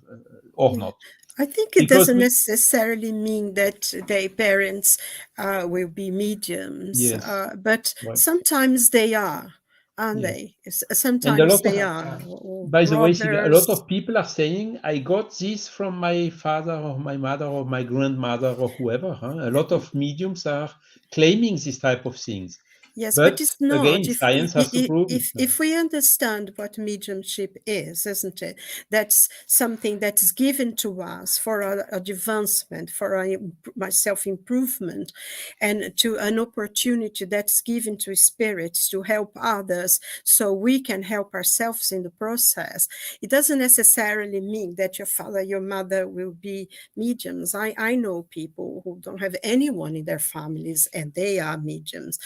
or not. I think it Because doesn't necessarily mean that their parents will be mediums, yes, but right. sometimes they are, aren't Yes. they? And Sometimes they are. Or by the way, Silvia, a lot brothers. of people are saying, I got this from my father or my mother or my grandmother or whoever. A lot of mediums are claiming this type of things. Yes, But it's not. again, science has to prove it. If we understand what mediumship is, isn't it? That's something that's given to us for our advancement, for our self-improvement, and to an opportunity that's given to spirits to help others so we can help ourselves in the process. It doesn't necessarily mean that your father, your mother will be mediums. I know people who don't have anyone in their families and they are mediums.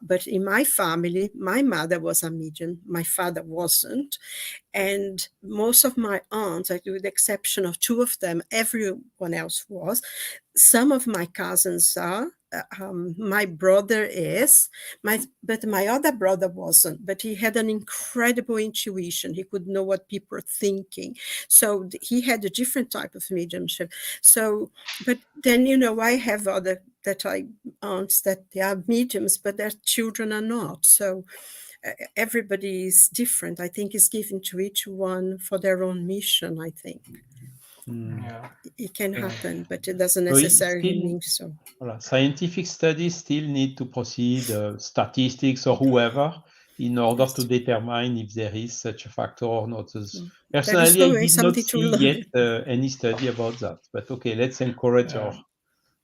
But in my family, my mother was a medium, my father wasn't. And most of my aunts, with the exception of 2 of them, everyone else was. Some of my cousins are. My brother is, but my other brother wasn't. But he had an incredible intuition. He could know what people are thinking. So he had a different type of mediumship. So, but then, I have other aunts that they are mediums, but their children are not. So everybody is different. I think it's given to each one for their own mission, I think. Yeah. It can happen, but it doesn't So necessarily mean so. Scientific studies still need to proceed, statistics or whoever, in order to determine if there is such a factor or not. Personally, I did not see yet any study about that. But okay, let's encourage our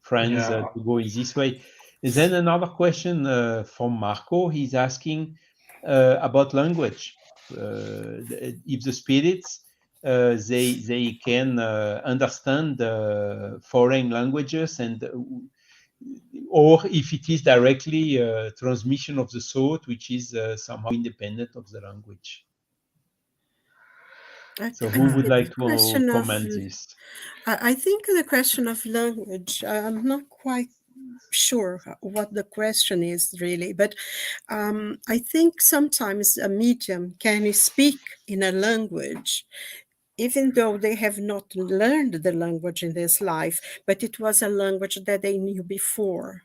friends to go in this way. And then another question from Marco. He's asking about language. If the spirits they can understand foreign languages, and or if it is directly transmission of the thought, which is somehow independent of the language. So who would like to comment this? I think the question of language, I'm not quite sure what the question is really, but I think sometimes a medium can speak in a language even though they have not learned the language in this life, but it was a language that they knew before.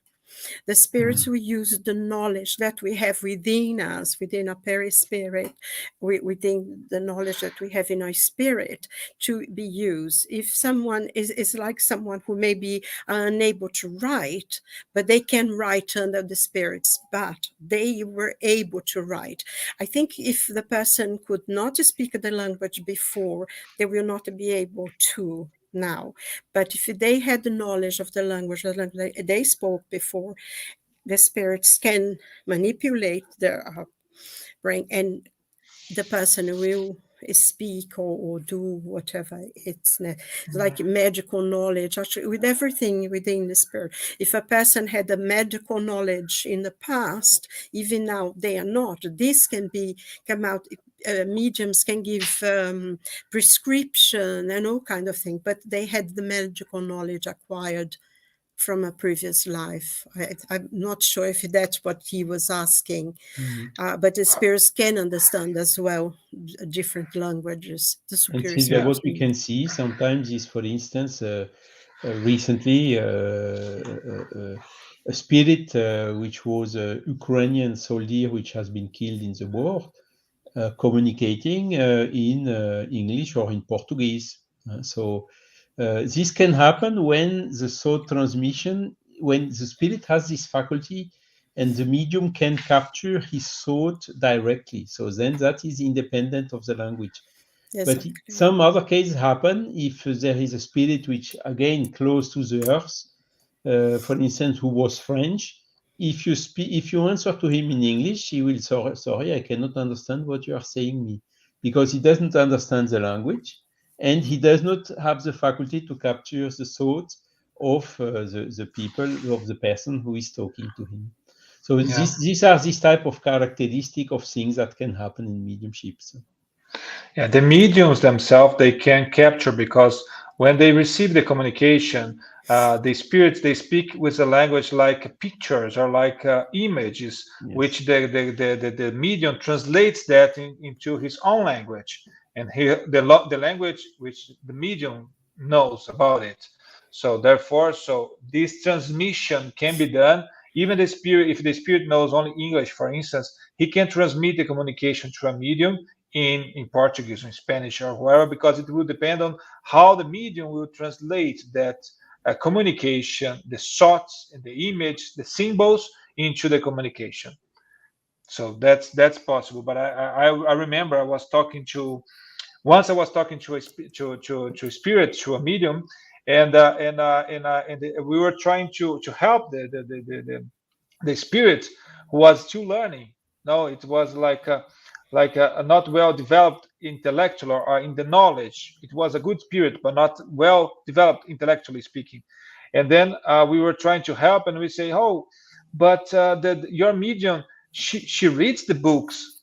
The spirits will use the knowledge that we have within us, within our perispirit, within the knowledge that we have in our spirit to be used. If someone is like someone who may be unable to write, but they can write under the spirit's bat, they were able to write. I think if the person could not speak the language before, they will not be able to now. But if they had the knowledge of the language they spoke before, the spirits can manipulate their brain, and the person will speak or do whatever. It's like magical knowledge, actually, with everything within the spirit. If a person had a medical knowledge in the past, even now they are not, this can come out mediums can give prescription and all kind of thing, but they had the magical knowledge acquired from a previous life. I'm not sure if that's what he was asking, but the spirits can understand as well different languages. The And superior Silvia, what spirits. we can see sometimes is, for instance, recently a spirit which was a Ukrainian soldier which has been killed in the war, communicating in English or in Portuguese. So this can happen when the thought transmission, when the spirit has this faculty and the medium can capture his thought directly. So then that is independent of the language. But Exactly. some other cases happen if there is a spirit which, again, close to the earth, for instance, who was French. If you answer to him in English, he will sorry, I cannot understand what you are saying me, because he doesn't understand the language, and he does not have the faculty to capture the thoughts of the people, of the person who is talking to him. So these are this type of characteristic of things that can happen in mediumships. Yeah, the mediums themselves, they can capture, because when they receive the communication, the spirits, they speak with a language like pictures or like images, Yes. which the medium translates that into his own language, and the language which the medium knows about it. So therefore, this transmission can be done. Even the spirit, if the spirit knows only English, for instance, he can transmit the communication to a medium in Portuguese or in Spanish or wherever, because it will depend on how the medium will translate that communication, the thoughts and the image, the symbols into the communication. So that's possible. But I remember I was talking to a spirit, to a medium, and we were trying to help the spirit who was still learning. No, it was like a not well developed intellectual or in the knowledge. It was a good spirit, but not well developed intellectually speaking. And then we were trying to help, and we say, "Oh, but your medium, she reads the books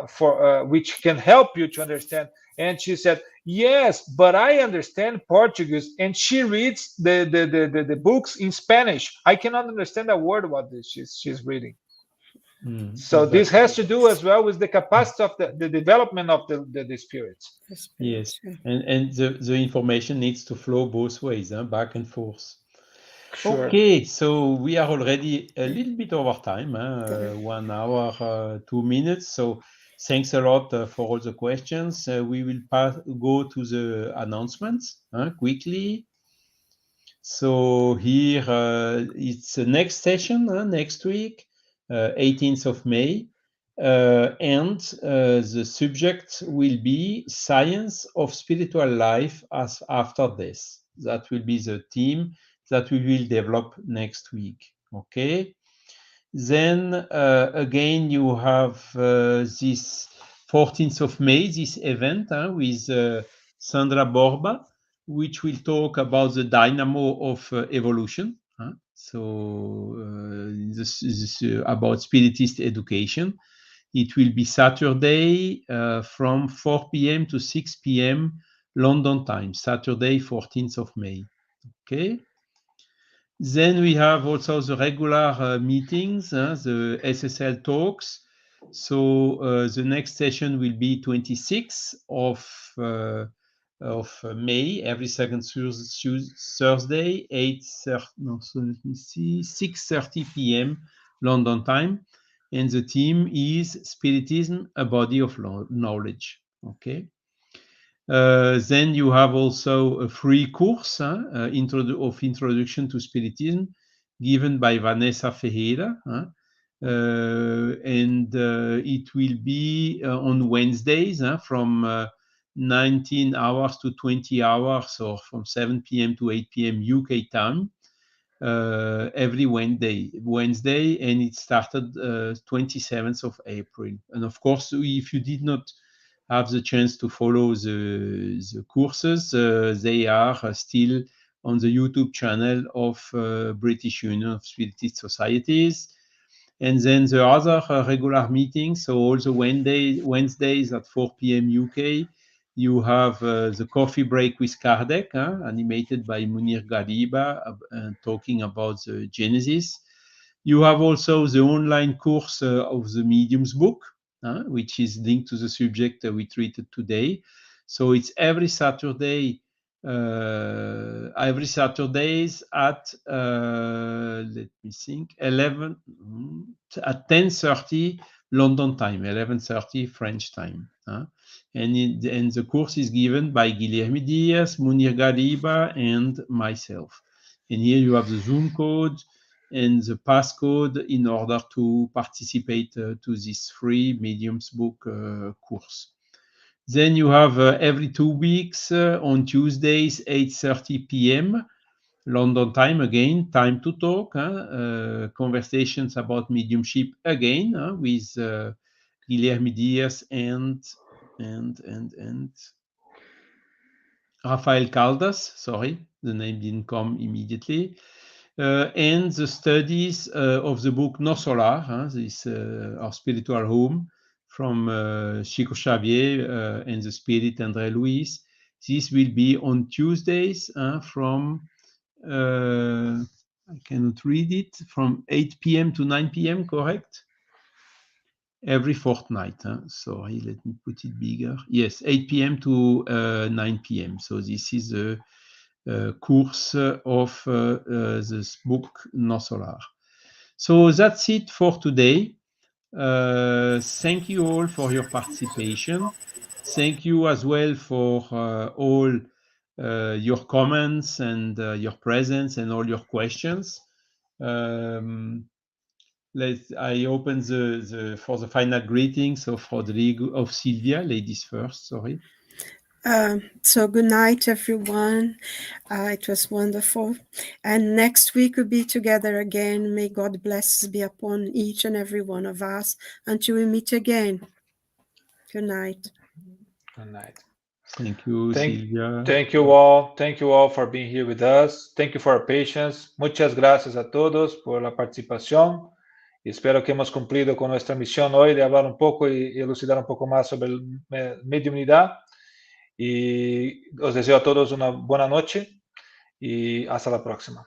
for which can help you to understand." And she said, "Yes, but I understand Portuguese, and she reads the books in Spanish. I cannot understand a word what she's reading." So exactly. this has to do as well with the capacity of the development of the spirit. Yes, and the information needs to flow both ways, back and forth. Sure. Okay, so we are already a little bit over time, 1 hour, 2 minutes. So thanks a lot for all the questions. We will go to the announcements quickly. So here it's the next session next week, 18th of May. And the subject will be Science of Spiritual Life as After Death. That will be the theme that we will develop next week. Okay. Then again, you have this 14th of May, this event with Sandra Borba, which will talk about the dynamo of evolution. So this about Spiritist education. It will be Saturday from 4 p.m. to 6 p.m. London time, Saturday, 14th of May. Okay. Then we have also the regular meetings, the SSL talks. So the next session will be 26th of May, every second Thursday, 6:30 p.m. London time. And the theme is Spiritism, a Body of Knowledge. Okay. Then you have also a free course of Introduction to Spiritism given by Vanessa Ferreira. And it will be on Wednesdays from 19 hours to 20 hours, or from 7 p.m. to 8 p.m. UK time. Every Wednesday, and it started 27th of April. And of course, if you did not have the chance to follow the courses, they are still on the YouTube channel of British Union of Spiritist Societies. And then the other regular meetings, so all the Wednesdays at 4 p.m. UK, you have the coffee break with Kardec, animated by Munir Galiba, talking about the Genesis. You have also the online course of the Mediums book, which is linked to the subject we treated today. So it's every Saturdays at let me think, 10:30 London time, 11:30 French time. And the course is given by Guilherme Dias, Munir Galiba, and myself. And here you have the Zoom code and the passcode in order to participate to this free Mediums book course. Then you have every 2 weeks on Tuesdays, 8:30 p.m. London time again, time to talk, conversations about mediumship again with Guilherme Dias and Rafael Caldas. Sorry, the name didn't come immediately. And the studies of the book No Solar, this our spiritual home from Chico Xavier and the Spirit André Luis. This will be on Tuesdays from I cannot read it, from 8 p.m. to 9 p.m. correct? Every fortnight. Sorry, let me put it bigger. Yes, 8 p.m. to 9 p.m. So this is the course of this book No Solar. So that's it for today. Thank you all for your participation. Thank you as well for all your comments and your presence and all your questions. I open for the final greetings of Rodrigo, of Silvia, ladies first, sorry. So good night, everyone. It was wonderful. And next week we'll be together again. May God bless be upon each and every one of us until we meet again. Good night. Good night. Thank you, Silvia. Thank you all. Thank you all for being here with us. Thank you for your patience. Muchas gracias a todos por la participación. Espero que hemos cumplido con nuestra misión hoy de hablar un poco y elucidar un poco más sobre mediunidad. Y os deseo a todos una buena noche y hasta la próxima.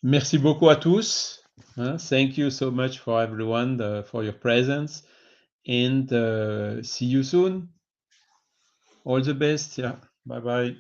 Merci beaucoup à tous. Thank you so much for everyone for your presence, and see you soon. All the best. Yeah. Bye bye.